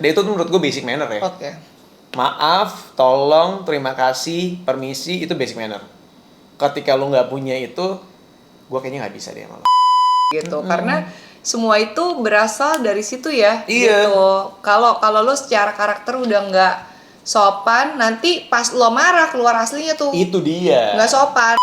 Dan itu tuh menurut gue basic manner ya. Oke. Maaf, tolong, terima kasih, permisi, itu basic manner. Ketika lu nggak punya itu, gue kayaknya nggak bisa deh sama lu. Gitu. Karena semua itu berasal dari situ ya. Iya. Gitu. Kalau lo secara karakter udah nggak sopan, nanti pas lo marah keluar aslinya tuh Itu dia. nggak sopan.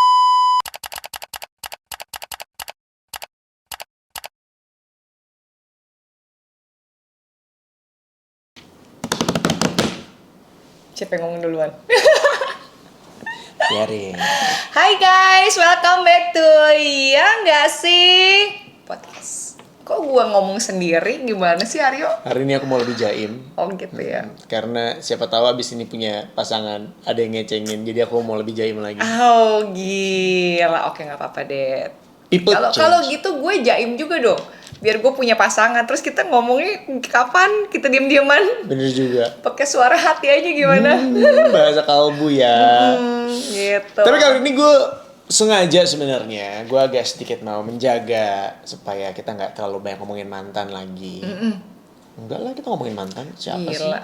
Siapa yang ngomong duluan? Biarin. Hai guys, welcome back to Ya Nggak Sih Podcast. Kok gua ngomong sendiri? Gimana sih Aryo? Hari ini aku mau lebih jaim. Oh gitu ya. Karena siapa tahu abis ini punya pasangan, ada yang ngecengin, jadi aku mau lebih jaim lagi. Oh gila, oke nggak apa-apa deh. People Kalau change. gitu gue jaim juga dong. Biar gue punya pasangan. Terus kita ngomongnya kapan? Kita diem-dieman. Bener juga. Pakai suara hati aja gimana? Bahasa kalbu ya. Gitu. Tapi kali ini gue sengaja sebenarnya, gue agak sedikit mau menjaga supaya kita nggak terlalu banyak ngomongin mantan lagi. Enggak lah, kita ngomongin mantan. Siapa Gila. sih?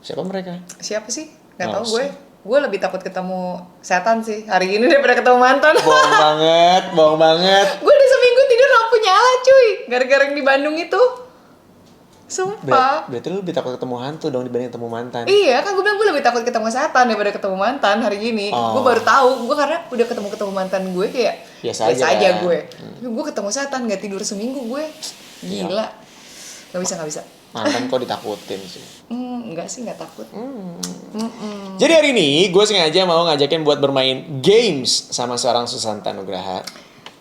Siapa mereka? Siapa sih? Nggak Nggak tahu usah. gue. Gue lebih takut ketemu setan sih hari ini daripada ketemu mantan. Bohong banget, bohong banget. Gue udah seminggu tidur lampu nyala cuy. Gara-gara yang di Bandung itu. Sumpah. Berarti lu lebih takut ketemu hantu dong dibanding ketemu mantan. Iya kan gue bilang gue lebih takut ketemu setan daripada ketemu mantan hari ini. Oh. Gue baru tahu. Gue karena udah ketemu mantan gue kayak Biasa aja kan? gue. Gue ketemu setan nggak tidur seminggu gue. Gila. Nggak bisa. Mantan kok ditakutin sih. Enggak sih nggak takut. Jadi hari ini gue sengaja mau ngajakin buat bermain games sama seorang Susanta Nugraha.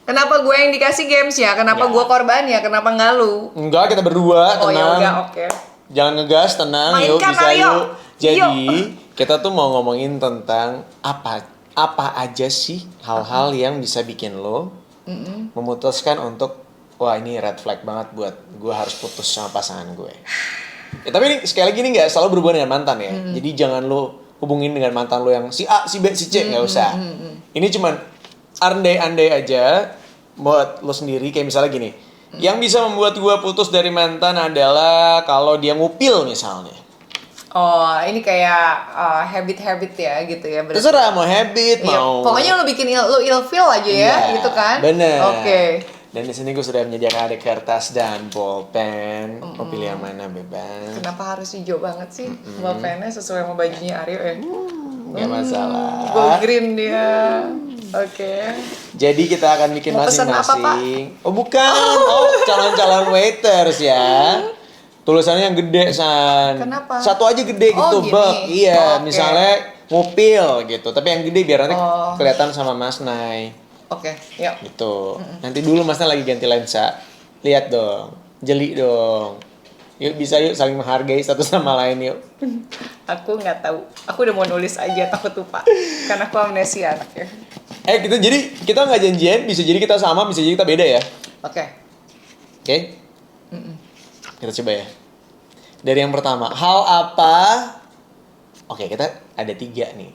Kenapa gue yang dikasih games ya? Kenapa Ya. gue korban ya? Kenapa nggak lu? Enggak, kita berdua, Oh ya tenang. udah oke. Jangan ngegas, tenang, yuk Mainkan, bisa Aryo. yuk. Jadi Yuk. kita tuh mau ngomongin tentang apa aja sih hal-hal yang bisa bikin lo memutuskan untuk wah ini red flag banget buat gue harus putus sama pasangan gue. Ya, tapi ini sekali lagi ini nggak selalu berhubungan dengan mantan ya. Jadi jangan lo hubungin dengan mantan lo yang si A, si B, si C, nggak usah. Ini cuman andai-andai aja buat lo sendiri, kayak misalnya gini. Yang bisa membuat gue putus dari mantan adalah kalau dia ngupil misalnya. Oh ini kayak habit-habit ya gitu ya. Berarti. Terserah mau habit, Iya, mau pokoknya lo bikin lo ilfeel aja ya, Iya, gitu kan? bener. Oke. Dan di sini gue sudah menyediakan ada kertas dan bolpen. Mau pilih yang mana bebas. Kenapa harus hijau banget sih? Bolpennya sesuai sama bajunya Aryo ya. Gak masalah. Go green dia. Oke. Jadi kita akan bikin Mau pesen apa, Pak? masing-masing. Oh bukan, calon-calon waiters ya. Tulisannya yang gede San. Kenapa? Satu aja gede Oh, gitu, gini. Bek. Iya, Oh, oke. misalnya ngupil gitu. Tapi yang gede biar nanti Oh. kelihatan sama Mas Nay. Oke, yuk. Gitu. Nanti dulu Mas Nay lagi ganti lensa. Lihat dong. Jeli dong. Yuk bisa yuk saling menghargai satu sama lain yuk. Aku nggak tahu. Aku udah mau nulis aja takut lupa. Karena aku amnesia anaknya. Gitu jadi kita nggak janjian, bisa jadi kita sama, bisa jadi kita beda ya. Oke. Oke? Kita coba ya. Dari yang pertama, hal apa? Oke, kita ada 3 nih.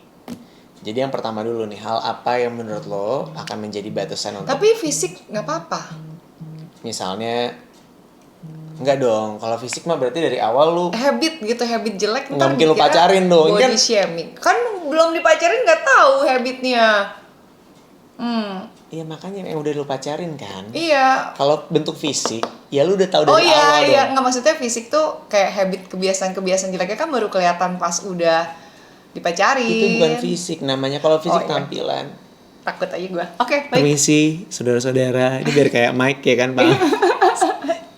Jadi yang pertama dulu nih, hal apa yang menurut lo akan menjadi batasan untuk Tapi fisik nggak apa-apa. misalnya enggak dong, kalau fisik mah berarti dari awal lu Habit gitu, habit jelek Nggak mungkin lu dikira pacarin dong, body kan? shaming. Kan belum dipacarin nggak tahu habitnya. Iya makanya yang udah lu pacarin kan. Iya. Kalau bentuk fisik, ya lu udah tahu Oh dari iya, awal iya. dong. Nggak maksudnya fisik tuh kayak habit kebiasaan-kebiasaan jeleknya kan baru kelihatan pas udah dipacarin. Itu bukan fisik namanya, kalau fisik Oh, iya. tampilan. Takut aja gue. Oke, baik. Permisi, saudara-saudara. Ini biar kayak Mike ya kan, Pak.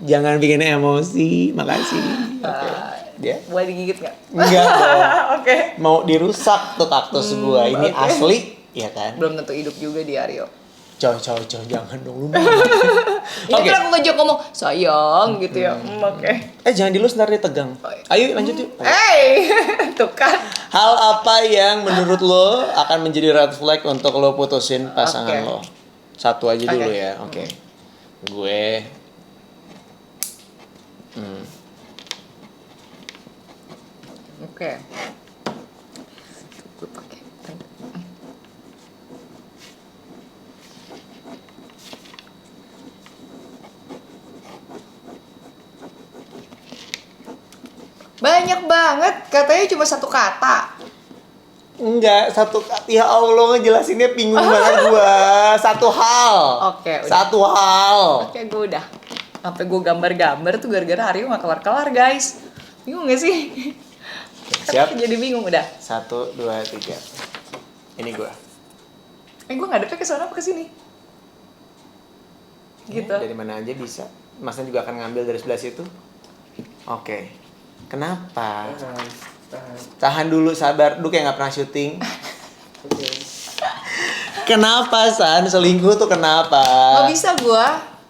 Jangan bikin emosi, makasih. Oke. Dia? Boleh digigit nggak? Enggak dong. Oke. Mau dirusak tuh kaktus gua. Ini oke. asli, ya kan? Belum tentu hidup juga di Aryo. Coy, jangan dong lu. Ini Oke. kan aku ngajak ngomong sayang gitu ya. Oke. Jangan dilus ntar dia tegang. Ayo lanjut yuk. Hey, tuh kan. Hal apa yang menurut lo akan menjadi red flag untuk lo putusin pasangan Oke. lo? Satu aja dulu Oke. ya. Oke. Gue Oke. Gue pakai pen. Banyak banget, katanya cuma satu kata. Enggak, ya Allah ngejelasinnya bingung banget gua. Satu hal. Oke, udah. Satu hal. Oke, gue udah. Sampai gue gambar-gambar tuh gara-gara Aryo gak kelar-kelar, guys. Bingung gak sih? Siap. Jadi bingung udah. 1, 2, 3. Ini gua. Gue ngadepnya ke sana apa ke sini? Gitu. Dari mana aja bisa. Masnya juga akan ngambil dari sebelah situ. Oke. Kenapa? Tahan dulu, sabar. Duh kayak gak pernah syuting. Kenapa, San? Selingkuh tuh kenapa? Gak bisa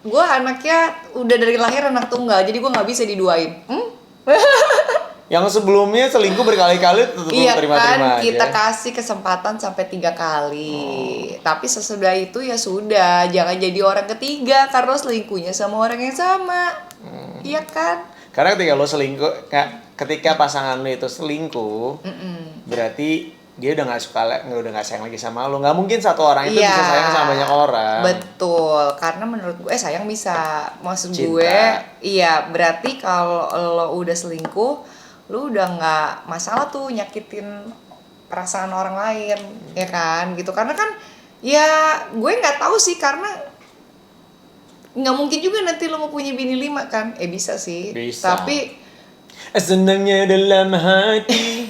gue anaknya udah dari lahir anak tunggal, jadi gue gak bisa diduain. Yang sebelumnya selingkuh berkali-kali tetap Iya terima-terima kan, kita aja. kasih kesempatan sampai 3 kali. Tapi sesudah itu ya sudah, jangan jadi orang ketiga karena selingkuhnya sama orang yang sama. Iya kan? Karena ketika lo selingkuh, ketika pasangan lo itu selingkuh, berarti dia udah nggak sayang lagi sama lo. Nggak mungkin satu orang itu Iya, bisa sayang sama banyak orang. Betul, karena menurut gue sayang bisa. Maksud Cinta. gue, iya berarti kalau lo udah selingkuh, lo udah nggak masalah tuh nyakitin perasaan orang lain, ya kan? Gitu. Karena kan, ya gue nggak tahu sih karena nggak mungkin juga nanti lo mau punya bini 5 kan? Bisa sih. Bisa. Tapi Senangnya dalam hati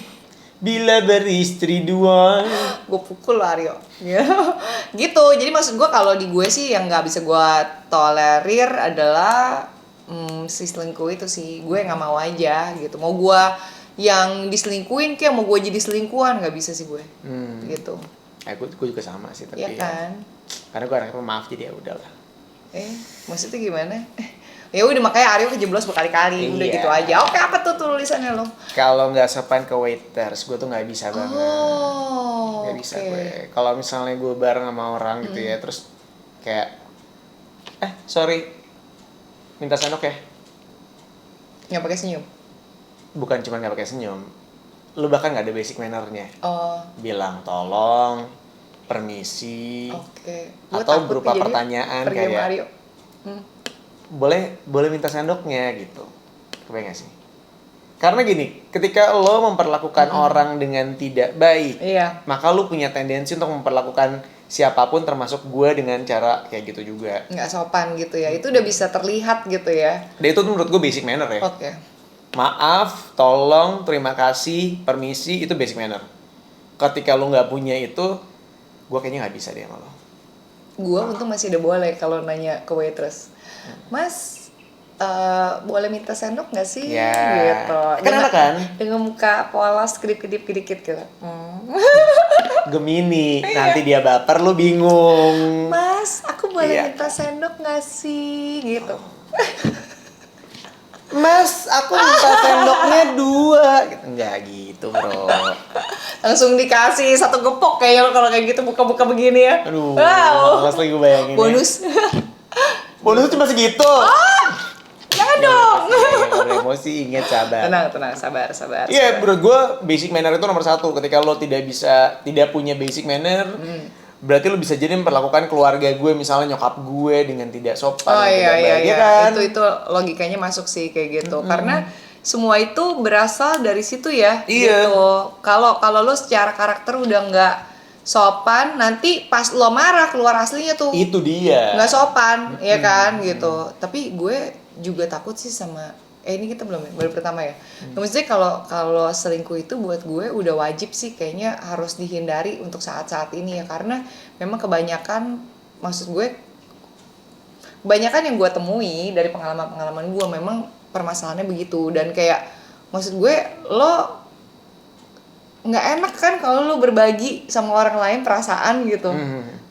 bila beristri 2. gue pukul lo Aryo. Gitu. Jadi maksud gue kalau di gue sih yang nggak bisa gue tolerir adalah si selingkuh itu sih. Gue nggak mau aja gitu. Mau gue yang diselingkuhin kayak mau gue jadi selingkuhan nggak bisa sih gue. Gitu. Gue juga sama sih tapi Iya kan? karena gue anaknya pemaaf jadi ya udahlah. Maksudnya gimana? Ya udah makanya Aryo kejeblos berkali-kali. Udah Iya. gitu aja. Oke, apa tuh tulisannya lo? Kalau nggak sopan ke waiters, gue tuh nggak bisa banget. Oh, Nggak bisa oke. gue. Kalau misalnya gue bareng sama orang gitu ya, terus kayak, sorry, minta sendok ya. Nggak pakai senyum. Bukan cuma nggak pakai senyum, lu bahkan nggak ada basic mannernya. Oh, Bilang tolong, permisi, oke. atau Gua takut berupa jadi pertanyaan pergi sama kayak, Aryo. boleh minta sendoknya gitu. Kebayang gak sih? Karena gini, ketika lo memperlakukan orang dengan tidak baik, Iya. maka lo punya tendensi untuk memperlakukan siapapun termasuk gue dengan cara kayak gitu juga. Nggak sopan gitu ya, itu udah bisa terlihat gitu ya. Dan itu tuh menurut gue basic manner ya. Oke. Maaf, tolong, terima kasih, permisi, itu basic manner. Ketika lo nggak punya itu, gue kayaknya nggak bisa deh sama lo. Gue untung masih udah boleh kalau nanya ke waitress, Mas, boleh minta sendok nggak sih? Ya, Gitu. kan enak kan? Dengan muka polos, kedip-kedip gitu. Gemini, nanti dia baper, lo bingung. Mas, aku boleh Iya. minta sendok nggak sih? Gitu. Mas, aku minta sendoknya 2. Enggak gitu, bro. Langsung dikasih 1 gepok kayaknya lo kalau kayak gitu buka-buka begini ya. Aduh, Wow. males lagi gue bayangin. Bonus. Bonus cuma segitu. Jangan dong. Udah emosi, ingat sabar. Tenang, sabar. Iya, menurut gue basic manner itu nomor 1. Ketika lo tidak punya basic manner, berarti lo bisa jadi memperlakukan keluarga gue, misalnya nyokap gue dengan tidak sopan, Oh tidak iya. baik, ya kan? Itu logikanya masuk sih kayak gitu. Karena semua itu berasal dari situ ya. Iya. Gitu. Kalau lo secara karakter udah nggak sopan, nanti pas lo marah keluar aslinya tuh Itu dia. nggak sopan, ya kan gitu. Tapi gue juga takut sih sama ini kita belum ya, baru pertama ya. Maksudnya kalau selingkuh itu buat gue udah wajib sih kayaknya harus dihindari untuk saat-saat ini ya, karena memang kebanyakan yang gue temui dari pengalaman gue memang permasalahannya begitu. Dan kayak maksud gue lo nggak enak kan kalau lo berbagi sama orang lain perasaan gitu.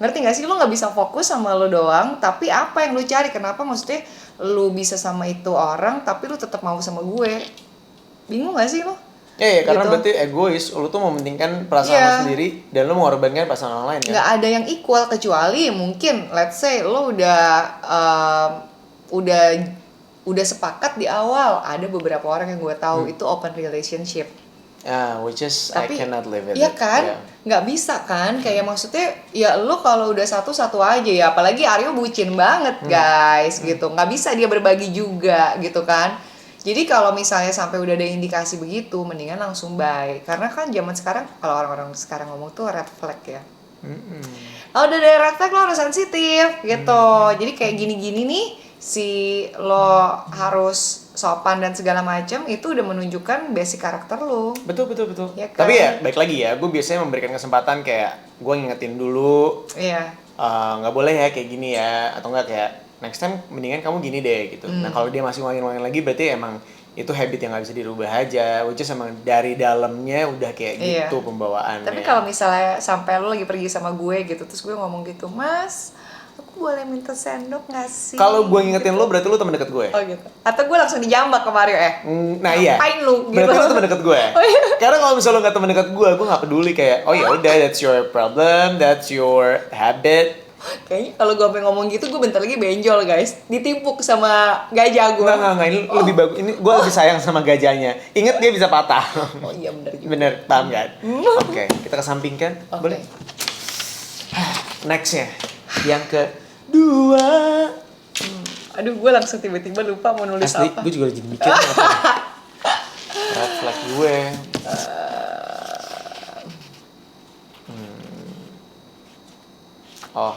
Ngerti nggak sih, lo nggak bisa fokus sama lo doang, tapi apa yang lo cari, kenapa maksudnya lo bisa sama itu orang tapi lo tetap mau sama gue, bingung nggak sih lo? Iya, karena Gitu. berarti egois, lo tuh mementingkan perasaan Iya. lo sendiri dan lo mengorbankan perasaan orang lain kan? Nggak ada yang equal kecuali mungkin let's say lo udah sepakat di awal. Ada beberapa orang yang gue tahu itu open relationship. Which is Tapi I cannot live with iya it. kan, Yeah. nggak bisa kan, kayak maksudnya ya lo kalau udah satu aja ya, apalagi Aryo bucin banget guys gitu, nggak bisa dia berbagi juga gitu kan. Jadi kalau misalnya sampai udah ada indikasi begitu, mendingan langsung bye. Karena kan zaman sekarang, kalau orang-orang sekarang ngomong tuh red flag ya. Oh, udah ada red flag, lo harus sensitif gitu. Jadi kayak gini-gini nih, si lo harus sopan dan segala macam, itu udah menunjukkan basic karakter lo. Betul. Ya kan? Tapi ya baik lagi ya, gue biasanya memberikan kesempatan kayak gue ngingetin dulu, Iya. nggak boleh ya kayak gini ya, atau nggak kayak next time mendingan kamu gini deh gitu. Nah kalau dia masih ngomongin lagi berarti emang itu habit yang nggak bisa dirubah aja, which is emang dari dalamnya udah kayak gitu pembawaannya. Tapi kalau misalnya sampai lo lagi pergi sama gue gitu, terus gue ngomong gitu, Mas, aku boleh minta sendok nggak sih? Kalau gue ngingetin lo berarti lo teman dekat gue. Oh gitu. Atau gue langsung dijambak ke Mario Nah iya. Ngapain lu? Berarti Gitu. lo teman dekat gue. Oh, iya. Karena kalau misalnya lo nggak teman dekat gue nggak peduli kayak, oh ya udah, that's your problem, that's your habit. Kayaknya kalau gue sampai ngomong gitu, gue bentar lagi benjol guys, ditimpuk sama gajah gue. Nggak, ini lebih bagus. Ini gue lebih sayang sama gajahnya. Ingat dia bisa patah. Oh iya bener juga. Bener, paham kan? Oke, kita kesampingkan. Oke. Boleh? Nextnya, yang kedua. Aduh, gue langsung tiba-tiba lupa mau nulis Asli, apa. gue juga jadi mikir apa. Red flag gue. Oh,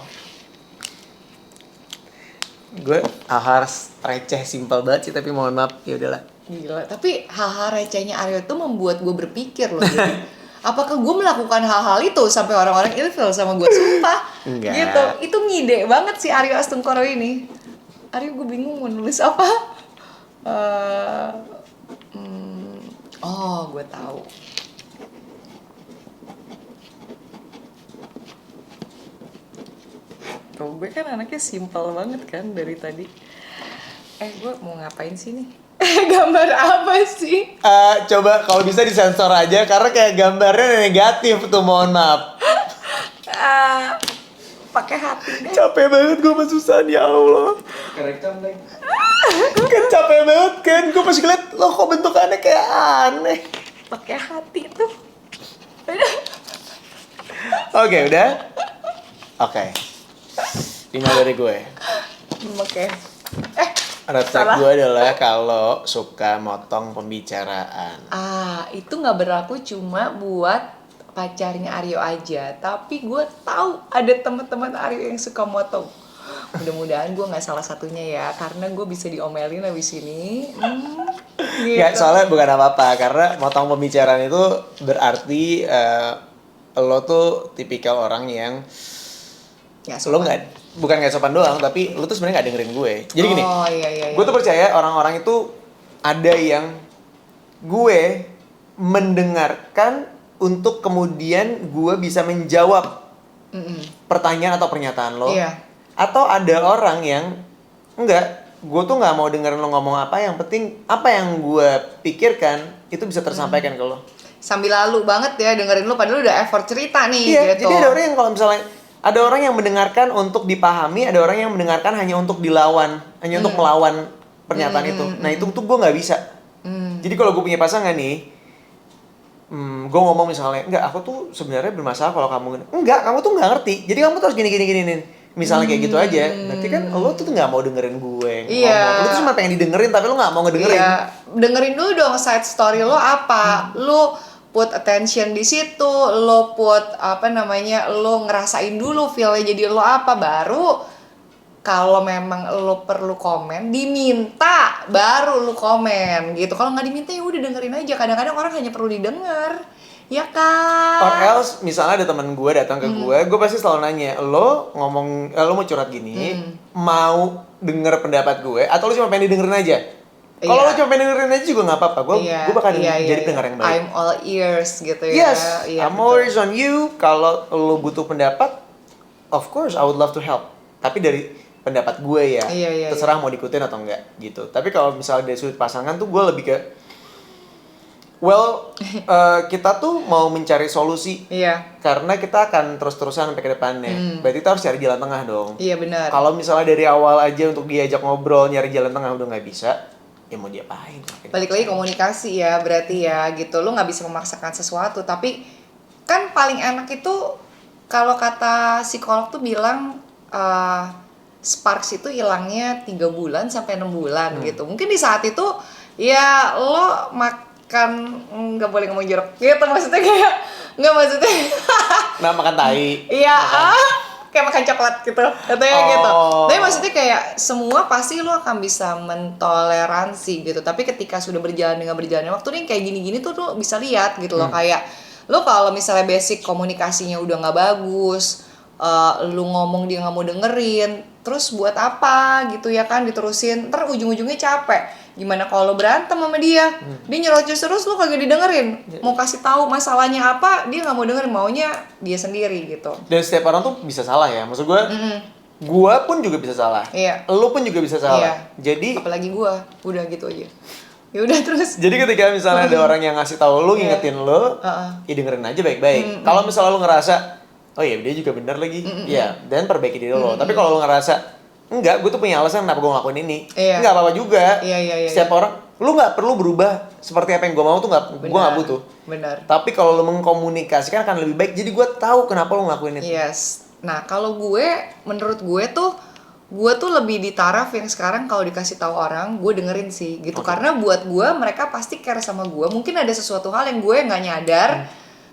gue harus receh simpel banget sih, tapi mohon maaf, ya udahlah. Gila, tapi hal-hal recehnya Aryo tuh membuat gue berpikir loh. Jadi, apakah gue melakukan hal-hal itu sampai orang-orang ilfil sama gue? Sumpah. Enggak. Gitu. Itu ngide banget si Aryo Astungkoro ini. Aryo, gue bingung mau nulis apa. Oh, gue tahu. Tuh, gue kan anaknya simpel banget kan dari tadi. Gue mau ngapain sih nih? Gambar apa sih? Coba kalau bisa disensor aja, karena kayak gambarnya negatif tuh, mohon maaf. Pakai hati deh. Capek banget gue sama Susan, ya Allah. Kan capek banget kan, gue pas ngeliat, lo kok bentukannya kayak aneh. Pakai hati tuh. Oke, udah? Oke. 5 dari gue. Oke. Red flag Salah. gue adalah kalau suka motong pembicaraan. Itu nggak berlaku cuma buat pacarnya Aryo aja, tapi gue tahu ada teman-teman Aryo yang suka motong. Mudah-mudahan gue nggak salah satunya ya, karena gue bisa diomelin habis ini. Gitu. Nggak, soalnya bukan apa-apa, karena motong pembicaraan itu berarti lo tuh tipikal orang yang Nggak lo sopan. bukan nggak sopan doang, tapi lo tuh sebenarnya nggak dengerin gue. Jadi gini, Oh iya. gue tuh percaya orang-orang itu ada yang gue mendengarkan untuk kemudian gue bisa menjawab pertanyaan atau pernyataan lo. Iya. Atau ada orang yang enggak, gue tuh nggak mau dengerin lo ngomong apa, yang penting apa yang gue pikirkan itu bisa tersampaikan ke lo. Sambil lalu banget ya dengerin lu, padahal udah effort cerita nih. Iya, gitu. jadi ada orang yang kalau misalnya ada orang yang mendengarkan untuk dipahami, ada orang yang mendengarkan hanya untuk dilawan, hanya untuk melawan pernyataan itu. Nah itu tuh gue nggak bisa. Jadi kalau gue punya pasangan nih, gue ngomong misalnya, enggak, aku tuh sebenarnya bermasalah kalau kamu enggak, kamu tuh nggak ngerti. Jadi kamu tuh harus gini nih. Misalnya kayak gitu aja, berarti kan lo tuh nggak mau dengerin gue ngomong. Lo tuh cuma pengen didengerin, tapi lo nggak mau ngedengerin. Iya, dengerin dulu dong side story lo apa. Lo put attention di situ, lo put lo ngerasain dulu feel-nya jadi lo apa, baru kalau memang lo perlu komen, diminta baru lo komen gitu. Kalau nggak diminta ya udah dengerin aja. Kadang-kadang orang hanya perlu didengar, ya kan? Or else, misalnya ada teman gue datang ke gue pasti selalu nanya, lo ngomong, lo mau curhat gini, mau denger pendapat gue, atau lo cuma pengen didengerin aja? Kalau lo cuma pengen dengerin aja juga nggak apa-apa, gue bakal jadi pendengar yang baik. I'm all ears gitu ya. Yes, I'm always on you. Kalau lo butuh pendapat, of course I would love to help. Tapi dari pendapat gue ya, terserah mau diikutin atau enggak gitu. Tapi kalau misalnya dari sudut pasangan tuh gue lebih ke, kita tuh mau mencari solusi. Iya. Karena kita akan terus-terusan sampai ke depannya. Berarti kita harus cari jalan tengah dong. Iya benar. Kalau misalnya dari awal aja untuk diajak ngobrol, nyari jalan tengah udah nggak bisa, ya mau diapain? Balik lagi komunikasi ya, berarti ya gitu. Lo nggak bisa memaksakan sesuatu, tapi kan paling enak itu kalau kata psikolog tuh bilang sparks itu hilangnya 3 bulan sampai 6 bulan gitu. Mungkin di saat itu ya lo makan nggak boleh ngomong jorok gitu, maksudnya kayak nggak, maksudnya Nah, makan tai. iya kayak makan coklat gitu katanya gitu. Tapi maksudnya kayak semua pasti lo akan bisa mentoleransi gitu, tapi ketika sudah dengan berjalannya waktu nih kayak gini-gini tuh lo bisa lihat gitu loh, kayak lo kalau misalnya basic komunikasinya udah nggak bagus, lu ngomong dia nggak mau dengerin, terus buat apa gitu ya kan diterusin, ntar ujung-ujungnya capek. Gimana kalau lo berantem sama dia, dia nyerocos terus lo kagak didengerin, mau kasih tahu masalahnya apa dia nggak mau dengerin, maunya dia sendiri gitu. Dan setiap orang tuh bisa salah ya, maksud gue pun juga bisa salah, Iya. lo pun juga bisa salah. Iya. Jadi Apalagi gua udah gitu aja, ya udah terus. jadi ketika misalnya ada orang yang ngasih tahu lo, ngingetin lo, ya dengerin aja baik-baik. Kalau misalnya lo ngerasa, oh iya dia juga benar lagi, ya dan perbaiki diri lo. Tapi kalau lo ngerasa enggak, gue tuh punya alasan kenapa gue ngelakuin ini, Iya. enggak apa-apa juga. Iya. Setiap orang, lo nggak perlu berubah seperti apa yang gue mau tuh nggak, gue nggak butuh. Benar. Tapi kalau lo mengkomunikasikan akan lebih baik. Jadi gue tahu kenapa lo ngelakuin itu. Yes. Nah kalau menurut gue tuh lebih di taraf yang sekarang kalau dikasih tahu orang gue dengerin sih gitu. Karena buat gue mereka pasti care sama gue. Mungkin ada sesuatu hal yang gue nggak nyadar,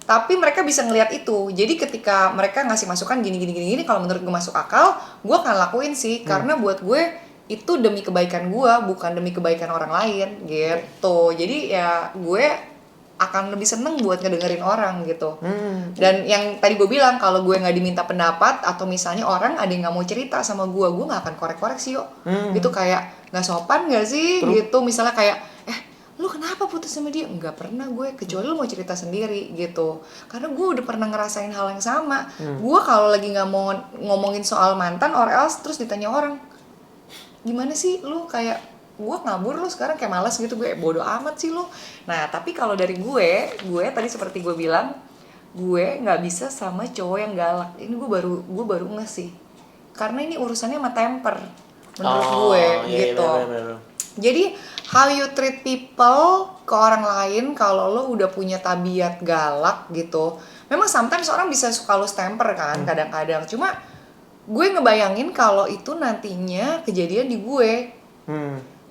tapi mereka bisa ngelihat itu. Jadi ketika mereka ngasih masukan gini, kalau menurut gue masuk akal, gue akan lakuin sih. Karena buat gue itu demi kebaikan gue, bukan demi kebaikan orang lain gitu. Jadi ya gue akan lebih seneng buat ngedengerin orang gitu. Dan yang tadi gue bilang, kalau gue nggak diminta pendapat atau misalnya orang ada yang nggak mau cerita sama gue nggak akan korek-korek sih yo. Gitu kayak nggak sopan nggak sih? Gitu misalnya kayak lu kenapa putus sama dia? Nggak pernah gue, kecuali lu mau cerita sendiri gitu. Karena gue udah pernah ngerasain hal yang sama. Gue kalau lagi nggak mau ngomongin soal mantan or else terus ditanya orang, gimana sih lu, kayak gue ngabur lu sekarang kayak malas gitu, gue bodoh amat sih lu. Nah tapi kalau dari gue tadi seperti gue bilang, gue nggak bisa sama cowok yang galak. Ini gue baru nggak sih, karena ini urusannya sama temper menurut gue gitu. Iya. Jadi how you treat people ke orang lain, kalau lo udah punya tabiat galak gitu, memang sometimes orang bisa suka lose temper kan, kadang-kadang. Cuma gue ngebayangin kalau itu nantinya kejadian di gue.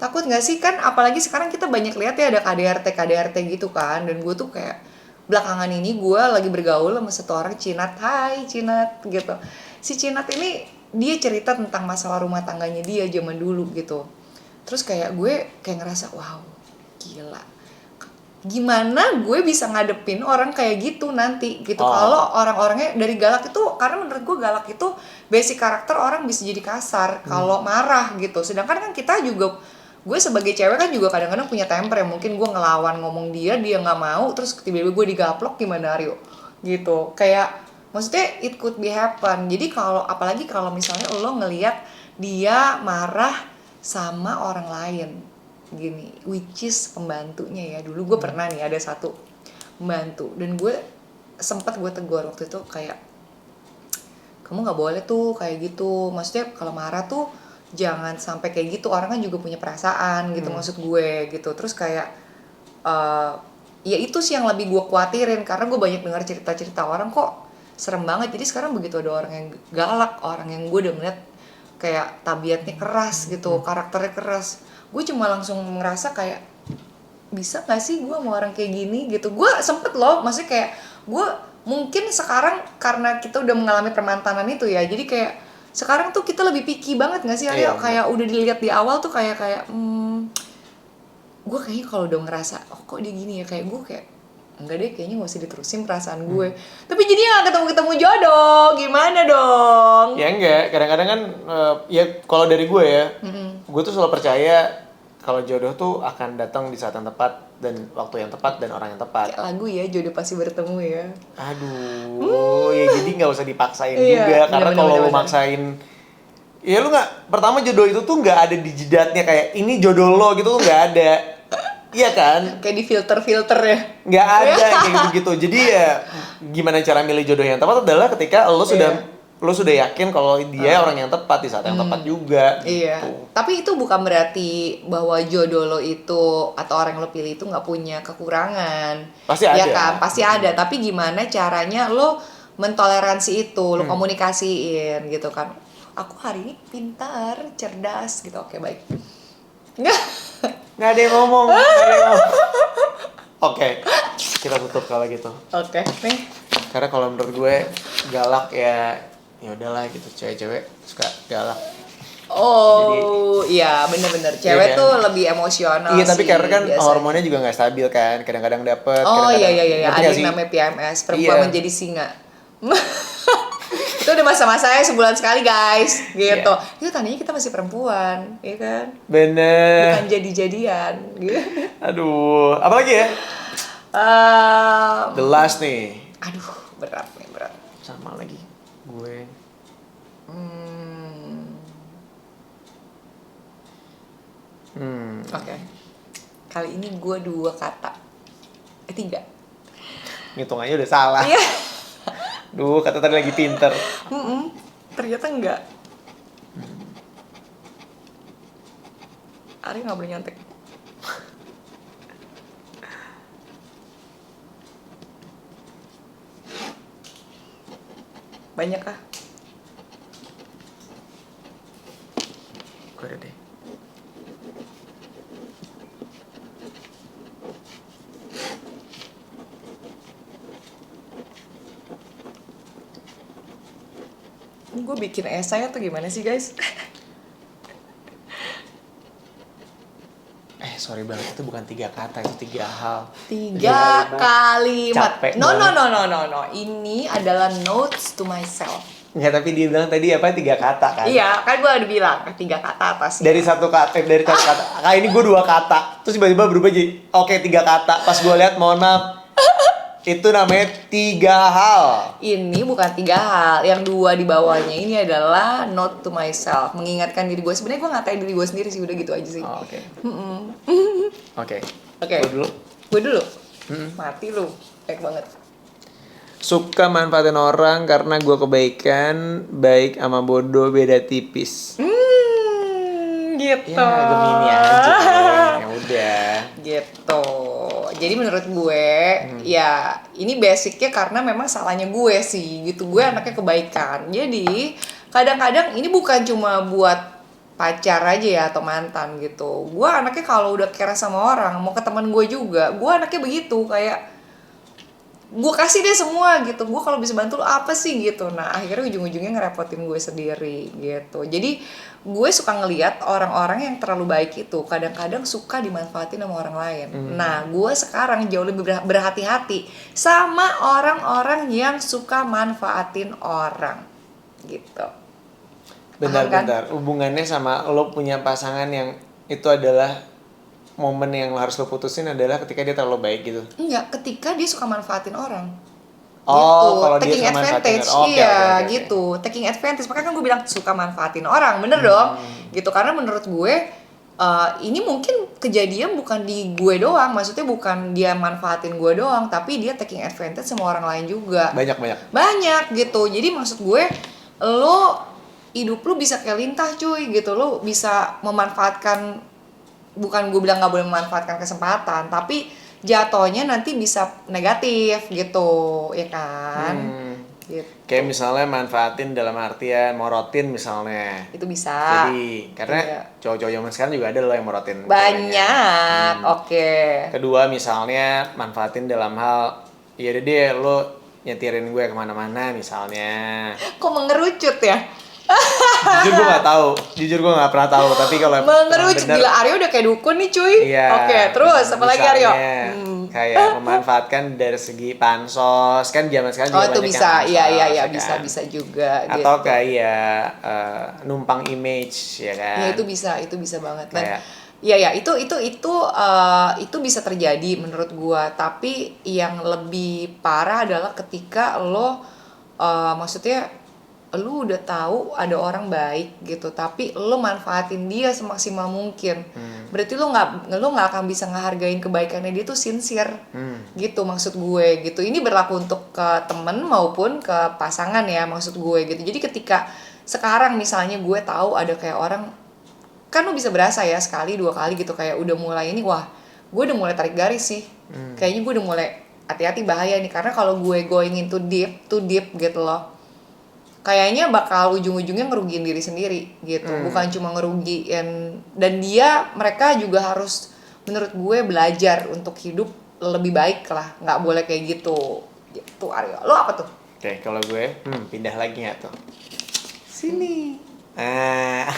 Takut gak sih kan, apalagi sekarang kita banyak lihat ya ada KDRT gitu kan. Dan gue tuh kayak belakangan ini gue lagi bergaul sama satu orang Cinat. Hai Cinat gitu. Si Cinat ini dia cerita tentang masalah rumah tangganya dia zaman dulu gitu. Terus kayak gue kayak ngerasa wow gila, gimana gue bisa ngadepin orang kayak gitu nanti gitu. Kalau orang-orangnya dari galak itu, karena menurut gue galak itu basic karakter orang bisa jadi kasar kalau marah gitu. Sedangkan kan kita juga, gue sebagai cewek kan juga kadang-kadang punya temper ya, mungkin gue ngelawan ngomong dia nggak mau, terus tiba-tiba gue digaplok gimana Aryo gitu. Kayak maksudnya it could be happen. Jadi kalau apalagi kalau misalnya lo ngelihat dia marah sama orang lain gini, which is pembantunya ya. Dulu gue pernah nih ada satu pembantu, dan gue sempat gue tegur waktu itu kayak, kamu nggak boleh tuh kayak gitu, maksudnya kalau marah tuh jangan sampai kayak gitu, orang kan juga punya perasaan gitu, maksud gue gitu. Terus kayak ya itu sih yang lebih gue khawatirin, karena gue banyak dengar cerita-cerita orang kok serem banget. Jadi sekarang begitu ada orang yang galak, orang yang gue udah ngeliat kayak tabiatnya keras gitu, karakternya keras, gue cuma langsung ngerasa kayak, bisa gak sih gue sama orang kayak gini gitu. Gue sempet loh, maksudnya kayak gue mungkin sekarang karena kita udah mengalami permantanan itu ya, jadi kayak sekarang tuh kita lebih picky banget gak sih Aryo? Kayak udah dilihat di awal tuh kayak gue kayaknya kalau udah ngerasa oh kok dia gini ya, kayak gue kayak enggak deh, kayaknya gak usah diterusin perasaan gue. Tapi jadinya gak ketemu jodoh, gimana dong? Ya enggak, kadang-kadang kan ya kalau dari gue ya, gue tuh selalu percaya kalau jodoh tuh akan datang di saat yang tepat dan waktu yang tepat dan orang yang tepat. Kayak lagu ya, jodoh pasti bertemu ya. Aduh, ya jadi nggak usah dipaksain Iya, juga, karena kalau lu bener. maksain, ya lu nggak, pertama jodoh itu tuh nggak ada di jidatnya kayak ini jodoh lo gitu tuh nggak ada. Iya kan? Kayak di filter ya. Nggak ada kayak gitu-gitu. Jadi ya gimana cara milih jodoh yang tepat adalah ketika lo sudah yakin kalau dia orang yang tepat di saat yang tepat juga. Iya. Gitu. Tapi itu bukan berarti bahwa jodoh lo itu atau orang yang lo pilih itu nggak punya kekurangan. Pasti ada. Ya kan, pasti ada. Tapi gimana caranya lo mentoleransi itu, lo komunikasiin gitu kan. Aku hari ini pintar, cerdas gitu. Oke, baik. Nggak. Nggak ada yang ngomong, nggak ada yang ngomong. Oke, kita tutup kalau gitu. Oke, nih. Karena kalau menurut gue galak ya udahlah gitu, cewek-cewek suka galak. Oh, iya bener-bener. Cewek kan? tuh lebih emosional Iya, tapi sih, karena kan biasanya. hormonnya juga nggak stabil kan, kadang-kadang dapet. Oh kadang-kadang, iya, ngerti ada nggak yang sih? namanya PMS, perempuan Iya. menjadi singa. Itu udah masa-masanya sebulan sekali guys, gitu. Iya. Itu tandanya kita masih perempuan, ya kan? Bener. Bukan jadi-jadian, gitu. Aduh, apalagi ya? The last nih. Aduh, berat nih, berat. Sama lagi gue. Oke. Kali ini gue 2 kata. 3. Ngitung aja udah salah. Iya. Duh, kata tadi lagi pinter. Ternyata enggak. Ari nggak boleh nyontek. Banyak kah? Gue udah deh. Ini gue bikin esai atau gimana sih guys? Sorry banget, itu bukan 3 kata, itu 3 hal. 3 kalimat. Capek No. banget. Ini adalah notes to myself. Enggak, tapi dia bilang tadi apa 3 kata kan? Iya, kan gue udah bilang 3 kata atasnya. Dari satu kata, dari satu kata. Kali ini gue 2 kata, terus tiba-tiba berubah jadi oke 3 kata. Pas gue lihat, mohon maaf, itu namanya 3 hal. Ini bukan 3 hal, yang 2 di bawahnya ini adalah note to myself, mengingatkan diri gue. Sebenarnya gue ngatain diri gue sendiri sih, udah gitu aja sih. Oh, oke. Oke. Oke. Gue dulu. Mati lu, baik banget. Suka manfaatin orang karena gue kebaikan, baik sama bodoh beda tipis. Gitu. Ya, Gemini aja. Ya udah. Gitu. Jadi menurut gue, ya ini basicnya karena memang salahnya gue sih, gitu. Gue anaknya kebaikan. Jadi kadang-kadang ini bukan cuma buat pacar aja ya atau mantan gitu. Gue anaknya kalau udah care sama orang, mau ke teman gue juga, gue anaknya begitu, kayak gue kasih deh semua gitu. Gue kalau bisa bantu lo apa sih gitu. Nah akhirnya ujung-ujungnya ngerepotin gue sendiri gitu. Jadi gue suka ngelihat orang-orang yang terlalu baik itu kadang-kadang suka dimanfaatin sama orang lain. Nah gue sekarang jauh lebih berhati-hati sama orang-orang yang suka manfaatin orang gitu. Bentar. Hubungannya sama lo punya pasangan yang itu adalah momen yang harus lo putusin adalah ketika dia terlalu baik gitu. Enggak, ketika dia suka manfaatin orang. Oh, gitu. kalau dia Taking suka manfaatin advantage, orang. Oke, iya oke. gitu. Taking advantage, makanya kan gue bilang suka manfaatin orang, bener dong. Gitu, karena menurut gue ini mungkin kejadian bukan di gue doang, maksudnya bukan dia manfaatin gue doang, tapi dia taking advantage sama orang lain juga. Banyak gitu. Jadi maksud gue, lo hidup lo bisa kayak lintah cuy gitu, lo bisa memanfaatkan, bukan gue bilang nggak boleh memanfaatkan kesempatan, tapi jatuhnya nanti bisa negatif gitu, ya kan? Gitu. Kayak misalnya manfaatin dalam artian morotin misalnya. Itu bisa. Jadi karena cowok-cowok zaman sekarang juga ada loh yang morotin. Banyak. Oke. Kedua misalnya manfaatin dalam hal ya udah deh lo nyetirin gue kemana-mana misalnya. Kok mengerucut ya? Jujur gue nggak pernah tahu, tapi kalau mengerucut, gila Aryo udah kayak dukun nih cuy. Iya. Oke, terus apa lagi Aryo? Kayak memanfaatkan dari segi pansos kan zaman sekarang juga itu banyak bisa, yang pansos, iya kan? bisa juga. Atau gitu. kayak numpang image ya kan? Ya itu bisa banget. Dan kayak, iya itu bisa terjadi menurut gua. Tapi yang lebih parah adalah ketika lo maksudnya lu udah tahu ada orang baik gitu, tapi lu manfaatin dia semaksimal mungkin. Berarti lu nggak akan bisa ngehargain kebaikannya dia tuh sincere. Gitu maksud gue gitu. Ini berlaku untuk ke temen maupun ke pasangan ya maksud gue gitu. Jadi ketika sekarang misalnya gue tahu ada kayak orang, kan lu bisa berasa ya sekali 2 kali gitu kayak udah mulai ini, wah gue udah mulai tarik garis sih. Kayaknya gue udah mulai hati-hati, bahaya nih, karena kalau gue going into too deep gitu loh, kayaknya bakal ujung-ujungnya ngerugiin diri sendiri gitu. Bukan cuma ngerugiin, dan mereka juga harus menurut gue belajar untuk hidup lebih baik lah, nggak boleh kayak gitu Aryo. Lo apa tuh? Oke, kalau gue pindah lagi nggak tuh? Sini. Ah,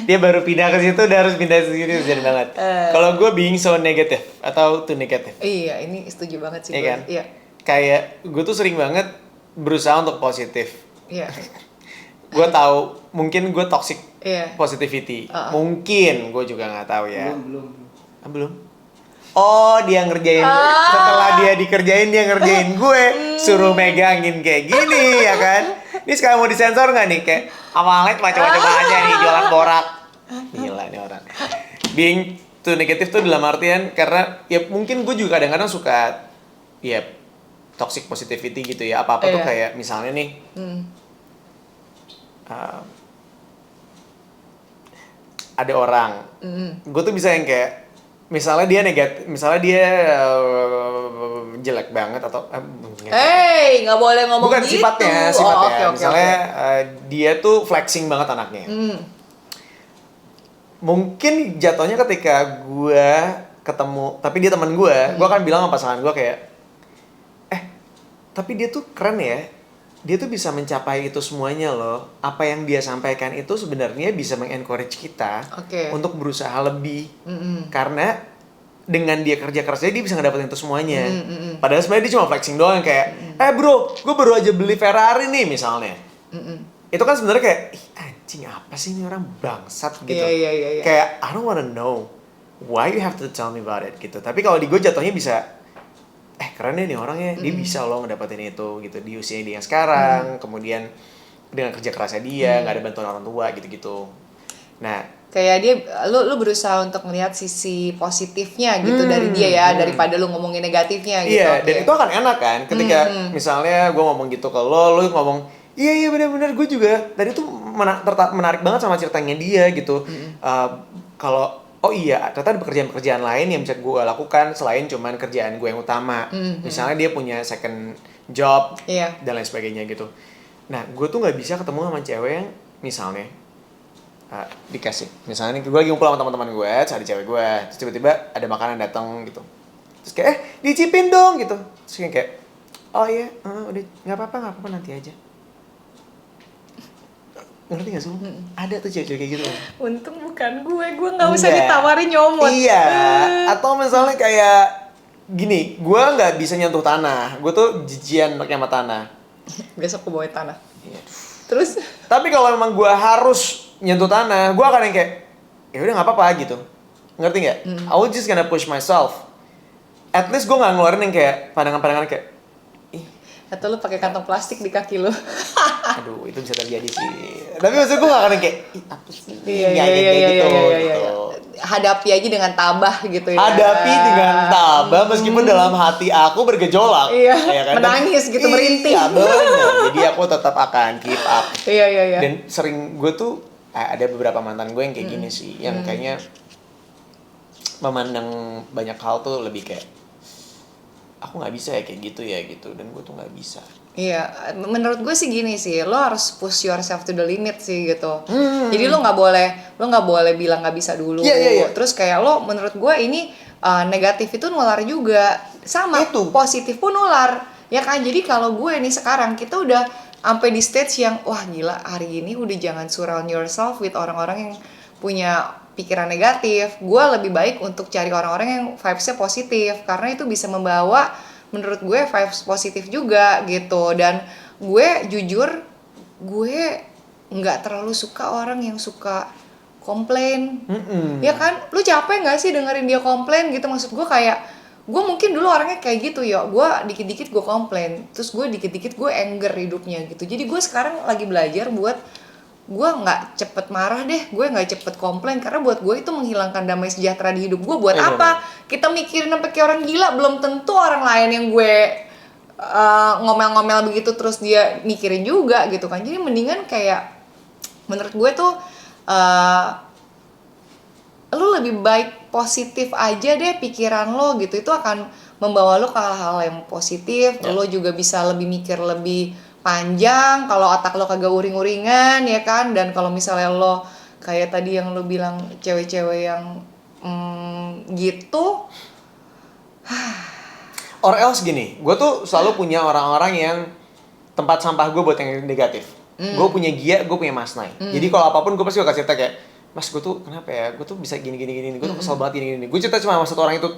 dia baru pindah ke situ, udah harus pindah ke sini, jadi banget. Kalau gue being so negative atau too negative. Iya, ini setuju banget sih Iya gue. kan? Iya. Kayak gue tuh sering banget berusaha untuk positif. Iya. Gue tahu mungkin gue toxic Iya. positivity. Mungkin gue juga nggak tahu ya. Belum. Ah, belum. Oh, dia ngerjain setelah dia dikerjain dia ngerjain gue, suruh megangin kayak gini ya kan. Ini sekarang mau disensor nggak nih kayak Amalet macam-macam aja nih jualan borak. Gila nih orang. Being too negatif tuh dalam artian karena ya mungkin gue juga kadang-kadang suka ya toxic positivity gitu ya. Apa-apa tuh kayak misalnya nih ada orang, gue tuh bisa yang kayak misalnya dia negatif, misalnya dia jelek banget atau Nggak boleh ngomong bukan gitu. sifatnya, Okay. misalnya dia tuh flexing banget anaknya. Mungkin jatuhnya ketika gue ketemu, tapi dia teman gue akan bilang sama pasangan gue kayak, tapi dia tuh keren ya. Dia tuh bisa mencapai itu semuanya loh. Apa yang dia sampaikan itu sebenarnya bisa mengencourage kita untuk berusaha lebih. Karena dengan dia kerja kerasnya dia bisa ngedapetin itu semuanya. Padahal sebenarnya dia cuma flexing doang kayak, bro, gue baru aja beli Ferrari nih misalnya. Itu kan sebenarnya kayak, anjing apa sih ini orang bangsat gitu. Iya. Kayak I don't wanna know why you have to tell me about it gitu. Tapi kalau di gue jatuhnya bisa keren deh nih orangnya, dia bisa loh ngedapetin itu gitu di usianya dia yang sekarang, kemudian dengan kerja kerasnya dia, nggak ada bantuan orang tua gitu-gitu. Nah, kayak dia, lu berusaha untuk melihat sisi positifnya gitu dari dia ya, daripada lu ngomongin negatifnya gitu. Iya, dan itu akan enak kan, ketika misalnya gue ngomong gitu ke lu ngomong, iya benar-benar gue juga tadi tuh menarik banget sama ceritanya dia gitu. Kalau oh iya, ternyata ada pekerjaan-pekerjaan lain yang bisa gue lakukan selain cuman kerjaan gue yang utama. Misalnya dia punya second job dan lain sebagainya gitu. Nah, gue tuh nggak bisa ketemu sama cewek yang misalnya dikasih. Misalnya gue lagi ngumpul sama teman-teman gue, cari cewek gue, terus tiba-tiba ada makanan datang gitu. Terus kayak dicipin dong gitu. Terus kayak oh iya, udah nggak apa-apa nanti aja. Ngerti gak sih? Ada tuh cewek-cewek kayak gitu. Untung bukan gue nggak usah ditawarin nyomot. Iya, atau misalnya kayak gini, gue nggak bisa nyentuh tanah. Gue tuh jijian pakai sama tanah. Besok ke bawah tanah. Iya. Terus? Tapi kalau memang gue harus nyentuh tanah, gue akan yang kayak, ya udah nggak apa-apa gitu. Ngerti nggak? I will just gonna push myself. At least gue nggak ngeluarin yang kayak pandangan-pandangan kayak, atau lu pakai kantong plastik di kaki lu. aduh itu bisa terjadi sih. Tapi maksud gue gak akan kayak apa sih? Iya. Hadapi aja dengan tabah gitu ya. Hadapi dengan tabah meskipun dalam hati aku bergejolak. Iya. Ya kan? Menangis gitu, merintih. Iya benar. Jadi aku tetap akan keep up. Iya. Dan sering gue tuh ada beberapa mantan gue yang kayak gini sih, yang kayaknya memandang banyak hal tuh lebih kayak aku nggak bisa ya kayak gitu ya gitu, dan gue tuh nggak bisa. Iya, menurut gue sih gini sih, lo harus push yourself to the limit sih gitu. Jadi lo nggak boleh bilang nggak bisa dulu. Iya. Terus kayak lo, menurut gue ini negatif itu nular juga, sama Itu. positif pun nular, ya kan. Jadi kalau gue nih sekarang kita udah sampai di stage yang wah gila, hari ini udah jangan surround yourself with orang-orang yang punya pikiran negatif. Gue lebih baik untuk cari orang-orang yang vibes-nya positif, karena itu bisa membawa menurut gue vibes positif juga gitu. Dan gue jujur, gue nggak terlalu suka orang yang suka komplain. Ya kan, lu capek nggak sih dengerin dia komplain gitu? Maksud gue kayak, gue mungkin dulu orangnya kayak gitu ya, gue dikit-dikit gue komplain, terus gue dikit-dikit gue anger hidupnya gitu. Jadi gue sekarang lagi belajar buat gue nggak cepet marah deh, gue nggak cepet komplain, karena buat gue itu menghilangkan damai sejahtera di hidup gue. Buat apa kita mikirin sampai kayak orang gila? Belum tentu orang lain yang gue ngomel-ngomel begitu terus dia mikirin juga gitu kan. Jadi mendingan kayak menurut gue tuh lu lebih baik positif aja deh pikiran lo gitu. Itu akan membawa lo ke hal-hal yang positif. Lo juga bisa lebih mikir lebih panjang kalau otak lo kagak uring-uringan ya kan. Dan kalau misalnya lo kayak tadi yang lo bilang cewek-cewek yang Gitu. Or else gini, gue tuh selalu punya orang-orang yang tempat sampah gue buat yang negatif. Gue punya Gia, gue punya Mas Nay. Jadi kalau apapun gue pasti bakal cerita kayak, Mas gue tuh kenapa ya, gue tuh bisa gini, gue tuh kesel banget gini. Gue cerita cuma sama satu orang itu,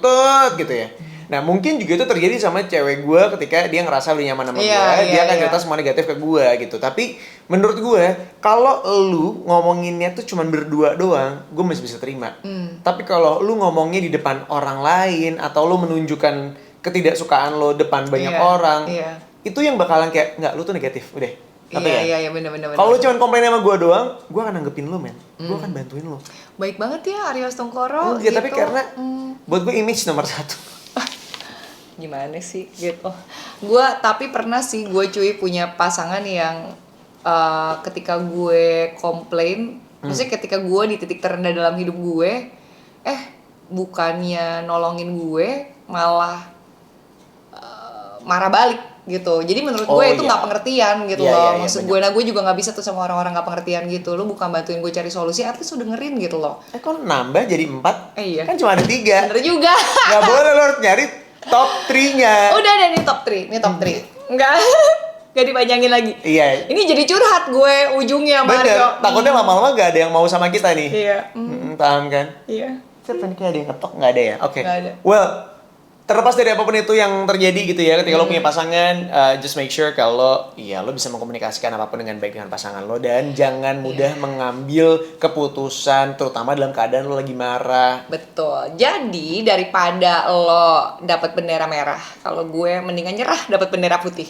gitu ya. Nah mungkin juga itu terjadi sama cewek gue ketika dia ngerasa udah nyaman sama gue, dia akan cerita semua negatif ke gue gitu. Tapi menurut gue, kalau lu ngomonginnya tuh cuma berdua doang, gue masih bisa terima. Tapi kalau lu ngomongnya di depan orang lain, atau lu menunjukkan ketidaksukaan lo depan banyak orang, itu yang bakalan kayak, nggak, lu tuh negatif, udah. Iya, bener. Kalau lu cuma komplain sama gue doang, gue akan nanggepin lu, men. Gue akan bantuin lu. Baik banget ya Aryo Stongkoro Iya, gitu. tapi karena buat gue image nomor 1. Gimana sih gitu. Gue tapi pernah sih gue cuy punya pasangan yang ketika gue komplain, maksudnya ketika gue di titik terendah dalam hidup gue, bukannya nolongin gue, malah marah balik gitu. Jadi menurut gue itu nggak pengertian gitu loh. Maksud gue, gue juga nggak bisa tuh sama orang-orang nggak pengertian gitu. Lu bukan bantuin gue cari solusi, at least lu dengerin gitu loh. Kok nambah jadi 4? Iya. Kan cuma ada 3. Bener juga. Gak boleh lo harus nyari top 3-nya. Udah ada nih top 3. Ini top 3. Enggak. Gak dipanjangin lagi. Iya. Ini jadi curhat gue ujungnya, Mario. Bener. Takutnya lama-lama gak ada yang mau sama kita nih. Iya. Paham kan? Iya. Siapa nih kayak ada yang ngetok? Gak ada ya? Oke. Gak ada. Well, terlepas dari apapun itu yang terjadi gitu ya, ketika lo punya pasangan, just make sure kalau lo bisa mengkomunikasikan apapun dengan baik dengan pasangan lo, dan jangan mudah mengambil keputusan terutama dalam keadaan lo lagi marah. Betul. Jadi daripada lo dapat bendera merah, kalau gue mendingan nyerah dapat bendera putih.